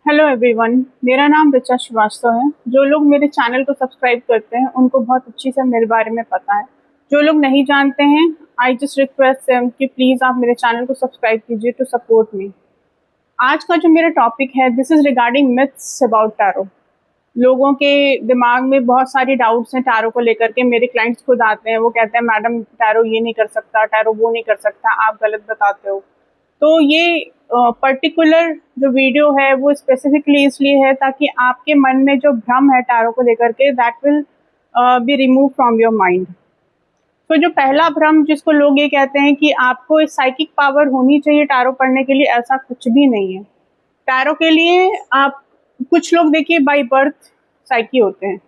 Hello everyone, मेरा नाम ऋचा श्रीवास्तव है। जो लोग मेरे चैनल को सब्सक्राइब करते हैं उनको बहुत अच्छी से मेरे बारे में पता है। जो लोग नहीं जानते हैं, आई जस्ट रिक्वेस्ट देम कि प्लीज़ आप मेरे चैनल को सब्सक्राइब कीजिए टू सपोर्ट मी। आज का जो मेरा टॉपिक है, this is regarding myths about tarot. लोगों के दिमाग में बहुत सारी डाउट्स हैं टैरो को लेकर के। मेरे क्लाइंट्स खुद आते हैं, वो कहते हैं मैडम टैरो ये नहीं कर सकता, टैरो वो नहीं कर सकता, आप गलत बताते हो। तो ये पर्टिकुलर जो वीडियो है वो स्पेसिफिकली इसलिए है ताकि आपके मन में जो भ्रम है टैरो को लेकर के, that will be remove from your mind. तो जो पहला भ्रम जिसको लोग ये कहते हैं कि आपको एक साइकिक पावर होनी चाहिए टैरो पढ़ने के लिए, ऐसा कुछ भी नहीं है। टैरो के लिए आप, कुछ लोग देखिए बाय बर्थ साइकी होते हैं।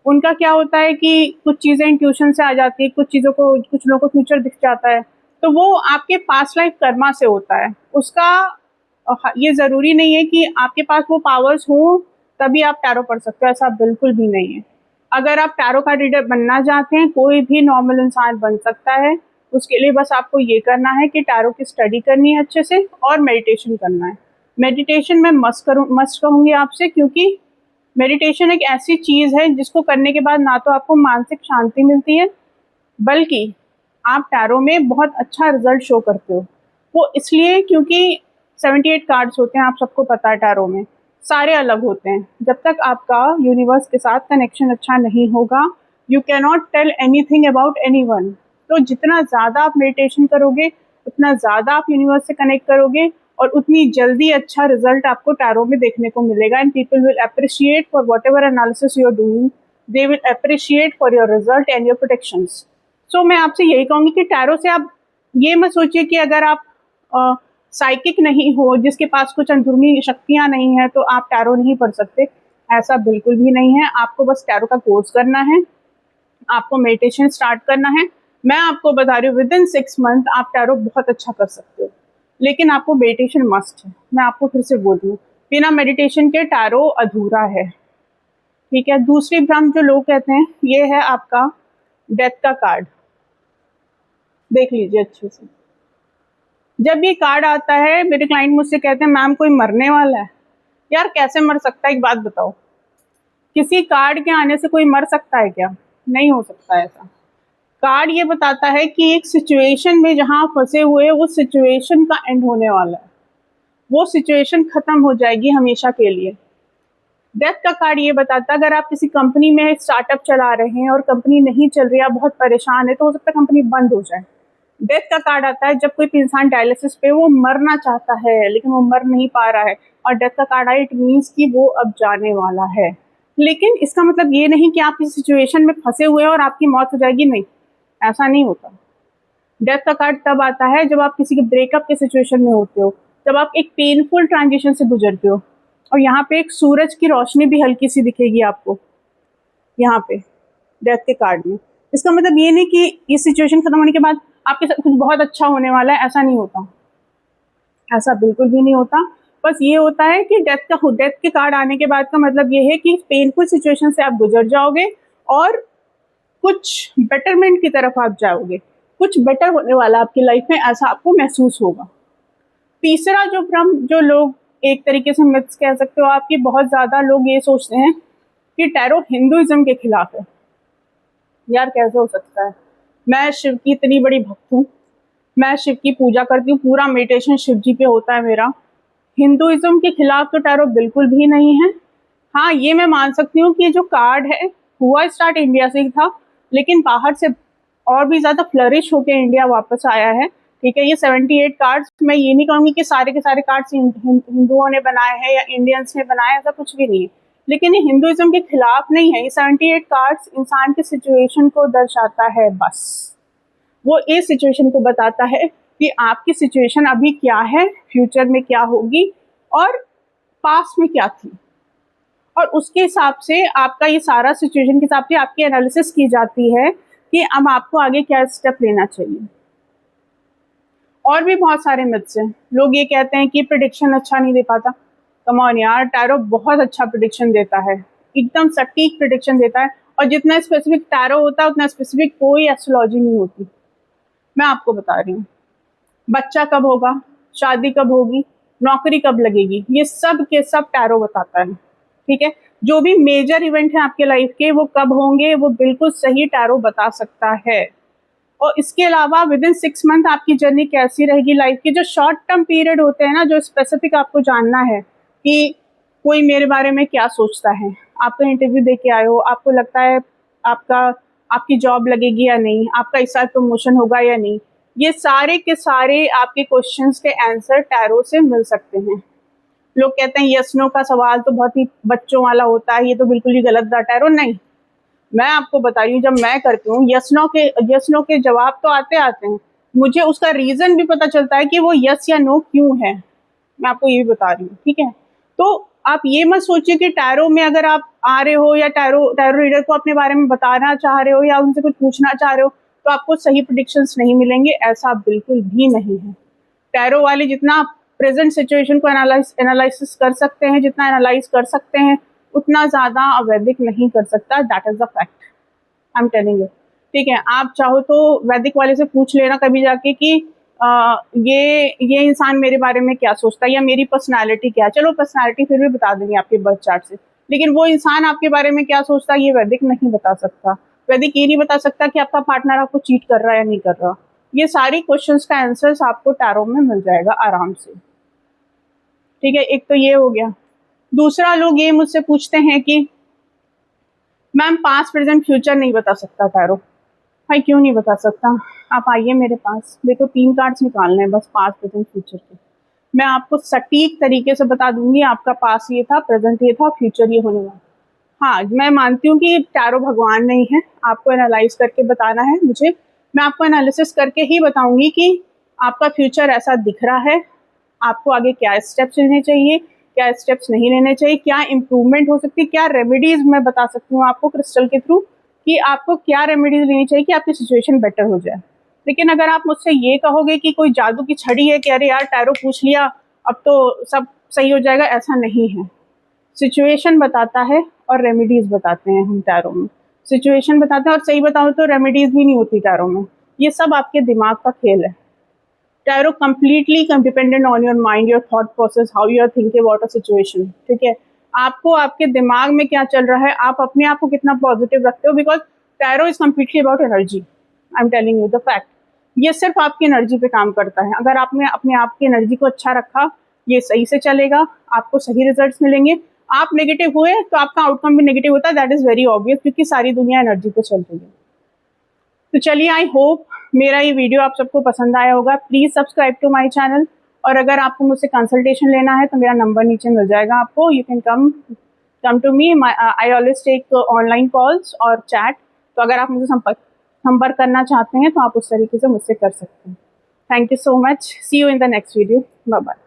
उनका क्या होता है कि कुछ चीज़ें इंट्यूशन से आ जाती है, कुछ लोगों को फ्यूचर दिख जाता है। तो वो आपके पास्ट लाइफ कर्मा से होता है। उसका ये ज़रूरी नहीं है कि आपके पास वो पावर्स हों तभी आप टैरो पढ़ सकते हो, ऐसा बिल्कुल भी नहीं है। अगर आप टैरो कार्ड रीडर बनना चाहते हैं, कोई भी नॉर्मल इंसान बन सकता है। उसके लिए बस आपको ये करना है कि टैरो की स्टडी करनी है अच्छे से और मेडिटेशन करना है। मेडिटेशन मैं मस्ट कहूँगी आपसे, क्योंकि मेडिटेशन एक ऐसी चीज़ है जिसको करने के बाद ना तो आपको मानसिक शांति मिलती है, बल्कि आप टैरो में बहुत अच्छा रिजल्ट शो करते हो। वो इसलिए क्योंकि 78 कार्ड्स होते हैं, आप सबको पता है टैरो में, सारे अलग होते हैं। जब तक आपका यूनिवर्स के साथ कनेक्शन अच्छा नहीं होगा, you can not tell anything about anyone. तो जितना ज़्यादा आप मेडिटेशन करोगे, उतना ज़्यादा आप यूनिवर्स से कनेक्ट करोगे और उतनी जल्दी अच्छा रिजल्ट आपको टैरो में देखने को मिलेगा। And people will appreciate for what ever analysis you are doing, they will appreciate for your result and your protections. So मैं आपसे यही कहूँगी कि टैरो से आप ये मत सोचिए कि अगर आप साइकिक नहीं हो, जिसके पास कुछ अंदरूनी शक्तियाँ नहीं हैं, तो आप टैरो नहीं पढ़ सकते। ऐसा बिल्कुल भी नहीं है। आपको बस टैरो का कोर्स करना है, आपको मेडिटेशन स्टार्ट करना है। मैं आपको बता रही हूँ, विद इन 6 मंथ आप टैरो बहुत अच्छा कर सकते हो, लेकिन आपको मेडिटेशन मस्ट है। मैं आपको फिर से बोल रही हूँ, बिना मेडिटेशन के टैरो अधूरा है। ठीक है। दूसरी भ्रम जो लोग कहते हैं, ये है आपका डेथ का कार्ड। देख लीजिए अच्छे से। जब ये कार्ड आता है, मेरे क्लाइंट मुझसे कहते हैं मैम कोई मरने वाला है। यार कैसे मर सकता है, एक बात बताओ, किसी कार्ड के आने से कोई मर सकता है क्या? नहीं हो सकता ऐसा। कार्ड ये बताता है कि एक सिचुएशन में जहाँ आप फंसे हुए, उस सिचुएशन का एंड होने वाला है, वो सिचुएशन खत्म हो जाएगी हमेशा के लिए। डेथ का कार्ड ये बताता है, अगर आप किसी कंपनी में स्टार्टअप चला रहे हैं और कंपनी नहीं चल रही, आप बहुत परेशान है, तो हो सकता है कंपनी बंद हो जाए। डेथ का कार्ड आता है जब कोई इंसान डायलिसिस पे, वो मरना चाहता है लेकिन वो मर नहीं पा रहा है, और डेथ का कार्ड आया, इट मीन्स कि वो अब जाने वाला है। लेकिन इसका मतलब ये नहीं कि आप इस सिचुएशन में फंसे हुए हैं और आपकी मौत हो जाएगी, नहीं, ऐसा नहीं होता। डेथ का कार्ड तब आता है जब आप किसी के ब्रेकअप के सिचुएशन में होते हो, जब आप एक पेनफुल ट्रांजिशन से गुजरते हो, और यहाँ पे एक सूरज की रोशनी भी हल्की सी दिखेगी आपको यहाँ पे डेथ के कार्ड में। इसका मतलब ये नहीं कि ये सिचुएशन खत्म होने के बाद आपके साथ कुछ बहुत अच्छा होने वाला है, ऐसा नहीं होता, ऐसा बिल्कुल भी नहीं होता। बस ये होता है कि डेथ के कार्ड आने के बाद का मतलब ये है कि पेनफुल सिचुएशन से आप गुजर जाओगे और कुछ बेटरमेंट की तरफ आप जाओगे, कुछ बेटर होने वाला आपकी लाइफ में, ऐसा आपको महसूस होगा। तीसरा जो भ्रम, जो लोग एक तरीके से मिथ्स कह सकते हो आपकी, बहुत ज़्यादा लोग ये सोचते हैं कि टैरो हिंदुइज्म के खिलाफ है। यार कैसे हो सकता है? मैं शिव की इतनी बड़ी भक्त हूँ, मैं शिव की पूजा करती हूँ, पूरा मेडिटेशन शिव जी पे होता है मेरा। हिंदुइज्म के खिलाफ तो टैरो बिल्कुल भी नहीं है। हाँ, ये मैं मान सकती हूँ कि जो कार्ड है हुआ स्टार्ट इंडिया से ही था, लेकिन बाहर से और भी ज़्यादा फ्लरिश होकर इंडिया वापस आया है। ठीक है। ये 78 कार्ड्स, मैं ये नहीं कहूँगी कि सारे के सारे कार्ड्स हिंदुओं ने बनाए हैं या इंडियंस ने बनाए, ऐसा कुछ भी नहीं है। लेकिन ये हिंदुइज्म के खिलाफ नहीं है। ये 78 कार्ड्स इंसान के सिचुएशन को दर्शाता है, बस वो इस सिचुएशन को बताता है कि आपकी सिचुएशन अभी क्या है, फ्यूचर में क्या होगी और पास्ट में क्या थी, और उसके हिसाब से आपका ये सारा सिचुएशन के हिसाब से आपकी एनालिसिस की जाती है कि अब आपको आगे क्या स्टेप लेना चाहिए। और भी बहुत सारे मिथ्स हैं। लोग ये कहते हैं कि प्रेडिक्शन अच्छा नहीं दे पाता। कम ऑन यार, टैरो बहुत अच्छा प्रेडिक्शन देता है, एकदम सटीक प्रेडिक्शन देता है, और जितना स्पेसिफिक टैरो होता है उतना स्पेसिफिक कोई एस्ट्रोलॉजी नहीं होती। मैं आपको बता रही हूँ, बच्चा कब होगा, शादी कब होगी, नौकरी कब लगेगी, ये सब के सब टैरो बताता है। ठीक है, जो भी मेजर इवेंट है आपके लाइफ के वो कब होंगे वो बिल्कुल सही टैरो बता सकता है। और इसके अलावा विद इन 6 मंथ आपकी जर्नी कैसी रहेगी लाइफ की, जो शॉर्ट टर्म पीरियड होते हैं ना, जो स्पेसिफिक आपको जानना है कि कोई मेरे बारे में क्या सोचता है, आपका इंटरव्यू दे के आए हो, आपको लगता है आपकी जॉब लगेगी या नहीं, आपका इस साल प्रमोशन होगा या नहीं, ये सारे के सारे आपके क्वेश्चंस के आंसर टैरो से मिल सकते हैं। लोग कहते हैं यस नो का सवाल तो बहुत ही बच्चों वाला होता है, ये तो बिल्कुल ही गलत था टैरो। नहीं, मैं आपको बता रही हूँ, जब मैं करती हूँ यस नो के जवाब तो आते हैं, मुझे उसका रीजन भी पता चलता है कि वो यस या नो क्यों है। मैं आपको ये भी बता रही हूँ। ठीक है, तो आप ये मत सोचिए कि टैरो में अगर आप आ रहे हो या टैरो रीडर को अपने बारे में बताना चाह रहे हो या उनसे कुछ पूछना चाह रहे हो तो आपको सही प्रेडिक्शंस नहीं मिलेंगे, ऐसा बिल्कुल भी नहीं है। टैरो वाले जितना प्रेजेंट सिचुएशन को एनालिसिस कर सकते हैं, जितना एनालाइज कर सकते हैं, उतना ज्यादा वैदिक नहीं कर सकता। That is the fact, I am telling you. ठीक है, आप चाहो तो वैदिक वाले से पूछ लेना कभी जाके कि ये इंसान मेरे बारे में क्या सोचता है या मेरी पर्सनालिटी क्या है। चलो पर्सनालिटी फिर भी बता देंगे आपके बर्थ चार्ट से, लेकिन वो इंसान आपके बारे में क्या सोचता है ये वैदिक नहीं बता सकता। वैदिक ये नहीं बता सकता कि आपका पार्टनर आपको चीट कर रहा है या नहीं कर रहा। ये सारी क्वेश्चंस का आंसर्स आपको टैरो में मिल जाएगा आराम से। ठीक है, एक तो ये हो गया। दूसरा, लोग ये मुझसे पूछते हैं कि मैम पास्ट प्रेजेंट फ्यूचर नहीं बता सकता टैरो। भाई क्यों नहीं बता सकता, आप आइए मेरे पास, मेरे को 3 कार्ड्स निकालने हैं बस पास्ट प्रेजेंट फ्यूचर के। मैं आपको सटीक तरीके से बता दूंगी आपका पास्ट ये था, प्रेजेंट ये था, फ्यूचर ये होने वाला। हाँ, मैं मानती हूँ कि टैरो भगवान नहीं है, आपको एनालाइज करके बताना है मुझे। मैं आपको एनालिसिस करके ही बताऊंगी कि आपका फ्यूचर ऐसा दिख रहा है, आपको आगे क्या स्टेप्स लेने चाहिए, क्या स्टेप्स नहीं लेने चाहिए, क्या इम्प्रूवमेंट हो सकती है, क्या रेमेडीज मैं बता सकती हूँ आपको क्रिस्टल के थ्रू कि आपको क्या रेमेडीज लेनी चाहिए कि आपकी सिचुएशन बेटर हो जाए। लेकिन अगर आप मुझसे ये कहोगे कि कोई जादू की छड़ी है कि अरे यार टैरो पूछ लिया अब तो सब सही हो जाएगा, ऐसा नहीं है। सिचुएशन बताता है और रेमेडीज बताते हैं हम टैरो में। सिचुएशन बताते हैं और सही बताओ तो रेमेडीज भी नहीं होती टैरो में, ये सब आपके दिमाग का खेल है। Tarot completely dependent on your mind, your thought process, how you are thinking about a situation। ठीक है, आपको आपके दिमाग में क्या चल रहा है, आप अपने आप को कितना पॉजिटिव रखते हो, because tarot is completely about energy. I am telling you the fact, ये सिर्फ आपकी एनर्जी पे काम करता है। अगर आपने अपने आप की एनर्जी को अच्छा रखा, ये सही से चलेगा, आपको सही रिजल्ट्स मिलेंगे। आप नेगेटिव हुए तो आपका आउटकम भी नेगेटिव होता है, दैट इज वेरी ऑब्वियस, क्योंकि सारी दुनिया एनर्जी पे चल रही है। तो चलिए, आई होप मेरा ये वीडियो आप सबको पसंद आया होगा। Please subscribe to my channel, और अगर आपको मुझसे कंसल्टेशन लेना है तो मेरा नंबर नीचे मिल जाएगा आपको। You can come to me, I always take online calls और चैट। तो अगर आप मुझे संपर्क करना चाहते हैं तो आप उस तरीके से मुझसे कर सकते हैं। Thank you so much, see you in the next video, bye bye.